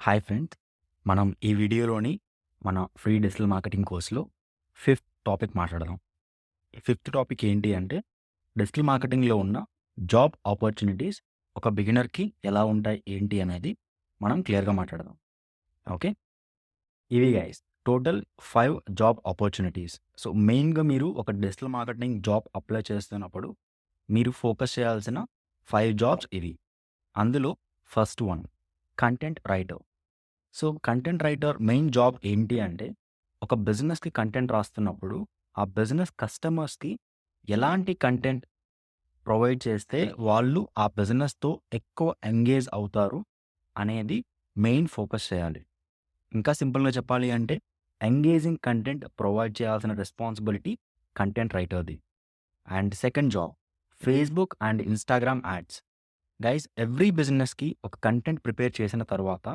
Hi friends, మనం ఈ వీడియోలోని మన ఫ్రీ డిజిటల్ మార్కెటింగ్ కోర్స్‌లో ఫిఫ్త్ టాపిక్ మాట్లాడదాం. ఈ ఫిఫ్త్ టాపిక్ ఏంటి అంటే డిజిటల్ మార్కెటింగ్‌లో ఉన్న జాబ్ ఆపర్చునిటీస్ ఒక బిగినర్‌కి ఎలా ఉంటాయి, ఏంటి అనేది మనం క్లియర్‌గా మాట్లాడదాం. ఓకే. ఇవి guys total 5 job opportunities. So, మెయిన్‌గా మీరు ఒక డిజిటల్ మార్కెటింగ్ జాబ్ అప్లై చేస్తున్నప్పుడు మీరు ఫోకస్ చేయాల్సిన 5 జాబ్స్ ఇవి. అందులో first one content writer. So, content writer main job ఏంటి అంటే, ఒక బిజినెస్‌కి కంటెంట్ రాస్తున్నప్పుడు, ఆ బిజినెస్ కస్టమర్స్‌కి ఎలాంటి కంటెంట్ ప్రొవైడ్ చేస్తే వాళ్ళు ఆ బిజినెస్‌తో ఎక్కువ ఎంగేజ్ అవుతారు అనేది మెయిన్ ఫోకస్ చేయాలి. ఇంకా సింపుల్‌గా చెప్పాలి అంటే, ఎంగేజింగ్ కంటెంట్ ప్రొవైడ్ చేయాల్సిన రెస్పాన్సిబిలిటీ కంటెంట్ రైటర్‌ది. And second job Facebook and Instagram ads. Guys every బిజినెస్‌కి ఒక కంటెంట్ ప్రిపేర్ చేసిన తర్వాత,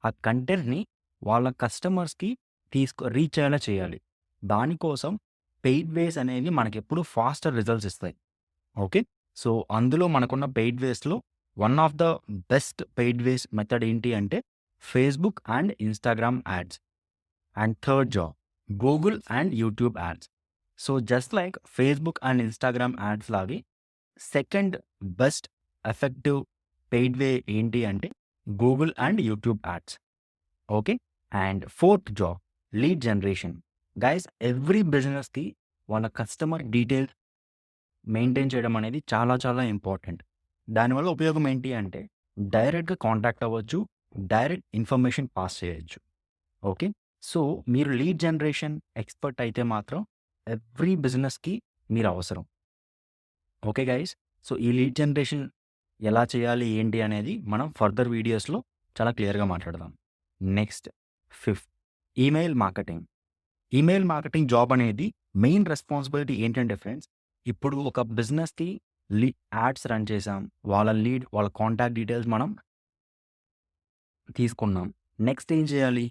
ఆ కంటెంట్‌ని వాళ్ళ కస్టమర్స్‌కి రీచ్ అయ్యేలా చేయాలి. దానికోసం పెయిడ్ వేస్ అనేవి మనకెప్పుడు ఫాస్టర్ రిజల్ట్స్ ఇస్తాయి. ఓకే. సో, అందులో మనకున్న పెయిడ్ వేస్‌లో one of the best paid ways method ఏంటి అంటే Facebook and Instagram ads. And third job Google and YouTube ads. So, just like Facebook and Instagram ads లాగే second best effective paid way ఏంటి అంటే Google and YouTube ads. Okay. And fourth job lead generation. Guys every బిజినెస్‌కి వాళ్ళ customer details maintain చేయడం అనేది చాలా చాలా important. దానివల్ల ఉపయోగం ఏంటి అంటే డైరెక్ట్‌గా కాంటాక్ట్ అవ్వచ్చు. డైరెక్ట్ ఇన్ఫర్మేషన్ పాస్ చేయొచ్చు. ఓకే. సో, మీరు లీడ్ జనరేషన్ ఎక్స్‌పర్ట్ అయితే మాత్రం ఎవ్రీ బిజినెస్‌కి మీరు అవసరం. Okay guys. సో, ఈ లీడ్ జనరేషన్ ఎలా చేయాలి, ఏంటి అనేది మనం ఫర్దర్ వీడియోస్‌లో చాలా క్లియర్‌గా మాట్లాడదాం. Next fifth email marketing. Email marketing job అనేది మెయిన్ రెస్పాన్సిబిలిటీ ఏంటంటే ఫ్రెండ్స్, ఇప్పుడు ఒక బిజినెస్‌కి యాడ్స్ రన్ చేసాం. వాళ్ళ కాంటాక్ట్ డీటెయిల్స్ మనం తీసుకున్నాం. నెక్స్ట్ ఏం చేయాలి?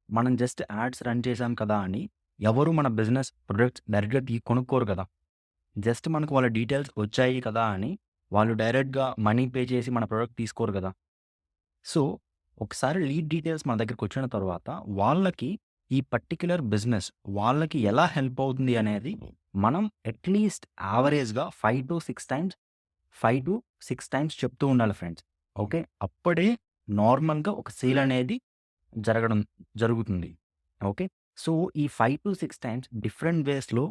మనం జస్ట్ యాడ్స్ రన్ చేసాం కదా అని ఎవరు మన బిజినెస్ ప్రొడక్ట్స్ డైరెక్ట్‌గా కొనుక్కోరు కదా! జస్ట్ మనకు వాళ్ళ డీటెయిల్స్ వచ్చాయి కదా అని వాళ్ళు డైరెక్ట్‌గా మనీ పే చేసి మన ప్రొడక్ట్ తీసుకోరు కదా! సో, ఒకసారి లీడ్ డీటెయిల్స్ మన దగ్గరకొచ్చిన తర్వాత, వాళ్ళకి ఈ పర్టిక్యులర్ బిజినెస్ వాళ్ళకి ఎలా హెల్ప్ అవుతుంది అనేది మనం అట్‌లీస్ట్ యావరేజ్‌గా 5-6 టైమ్స్ చెప్తూ ఉండాలి ఫ్రెండ్స్. ఓకే. అప్పుడే నార్మల్‌గా ఒక సేల్ అనేది జరగడం జరుగుతుంది. ఓకే. సో, ఈ 5-6 టైమ్స్ డిఫరెంట్ వేస్‌లో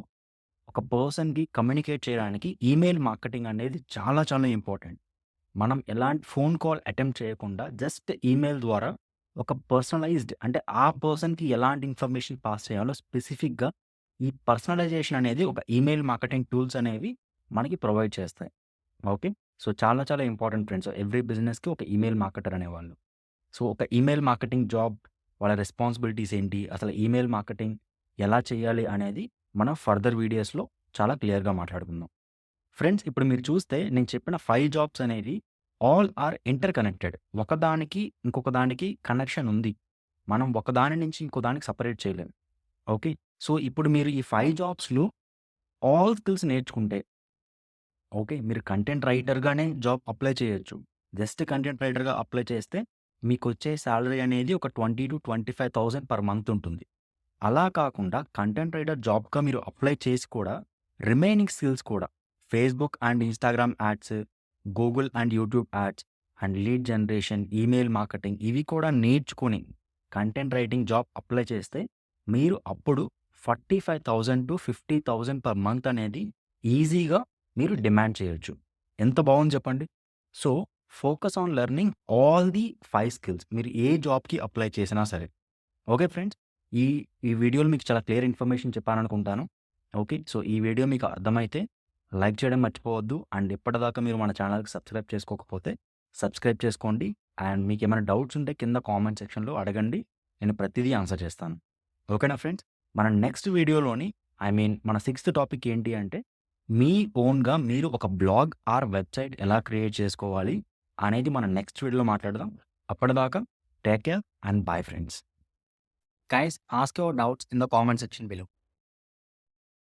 ఒక పర్సన్‌కి కమ్యూనికేట్ చేయడానికి ఈమెయిల్ మార్కెటింగ్ అనేది చాలా చాలా ఇంపార్టెంట్. మనం ఎలాంటి ఫోన్ కాల్ అటెంప్ట్ చేయకుండా జస్ట్ ఈమెయిల్ ద్వారా ఒక పర్సనలైజ్డ్ అంటే ఆ పర్సన్‌కి ఎలాంటి ఇన్ఫర్మేషన్ పాస్ చేయాలో స్పెసిఫిక్‌గా ఈ పర్సనలైజేషన్ అనేది ఒక ఈమెయిల్ మార్కెటింగ్ టూల్స్ అనేవి మనకి ప్రొవైడ్ చేస్తాయి. ఓకే. సో, చాలా చాలా ఇంపార్టెంట్ ఫ్రెండ్స్. ఎవ్రీ బిజినెస్‌కి ఒక ఈమెయిల్ మార్కెటర్ అనేవాళ్ళు. సో, ఒక ఈమెయిల్ మార్కెటింగ్ జాబ్ వాళ్ళ రెస్పాన్సిబిలిటీస్ ఏంటి? అసలు ఈమెయిల్ మార్కెటింగ్ ఎలా చేయాలి అనేది మనం ఫర్దర్ వీడియోస్‌లో చాలా క్లియర్‌గా మాట్లాడుకుందాం. ఫ్రెండ్స్, ఇప్పుడు మీరు చూస్తే నేను చెప్పిన 5 జాబ్స్ అనేవి ఆల్ ఆర్ ఇంటర్ కనెక్టెడ్. ఒకదానికి ఇంకొక దానికి కనెక్షన్ ఉంది. మనం ఒకదాని నుంచి ఇంకో దానికి సెపరేట్ చేయలేం. ఓకే. సో, ఇప్పుడు మీరు ఈ 5 జాబ్స్‌లో ఆల్ స్కిల్స్ నేర్చుకుంటే ఓకే. మీరు కంటెంట్ రైటర్‌గానే జాబ్ అప్లై చేయొచ్చు. జస్ట్ కంటెంట్ రైటర్‌గా అప్లై చేస్తే మీకొచ్చే సాలరీ అనేది ఒక 20,000-25,000 పర్ మంత్ ఉంటుంది. అలా కాకుండా కంటెంట్ రైటర్ జాబ్‌గా మీరు అప్లై చేసి కూడా రిమైనింగ్ స్కిల్స్ కూడా Facebook and Instagram ads, Google and YouTube ads and lead generation, email marketing ఇవి కూడా నేర్చుకొని కంటెంట్ రైటింగ్ జాబ్ అప్లై చేస్తే మీరు అప్పుడు 45,000-50,000 పర్ మంత్ అనేది ఈజీగా మీరు డిమాండ్ చేయొచ్చు. ఎంత బావుంది చెప్పండి. So, focus on learning all the 5 skills. మీరు ఏ జాబ్‌కి అప్లై చేసినా సరే. Okay friends. ఈ ఈ వీడియోలో మీకు చాలా క్లియర్ ఇన్ఫర్మేషన్ చెప్పాననుకుంటాను. ఓకే. సో, ఈ వీడియో మీకు అర్థమైతే లైక్ చేయడం మర్చిపోవద్దు. అండ్ ఇప్పటిదాకా మీరు మన ఛానెల్‌కి సబ్స్క్రైబ్ చేసుకోకపోతే సబ్స్క్రైబ్ చేసుకోండి. అండ్ మీకేమైనా డౌట్స్ ఉంటే కింద కామెంట్ సెక్షన్‌లో అడగండి. నేను ప్రతిదీ ఆన్సర్ చేస్తాను. ఓకేనా ఫ్రెండ్స్? మన నెక్స్ట్ వీడియోలోని మన సిక్స్త్ టాపిక్ ఏంటి అంటే మీ ఓన్‌గా మీరు ఒక బ్లాగ్ ఆర్ వెబ్‌సైట్ ఎలా క్రియేట్ చేసుకోవాలి అనేది మనం నెక్స్ట్ వీడియోలో మాట్లాడదాం. అప్పటిదాకా take care and bye friends. Guys, ask your doubts in the comment section below.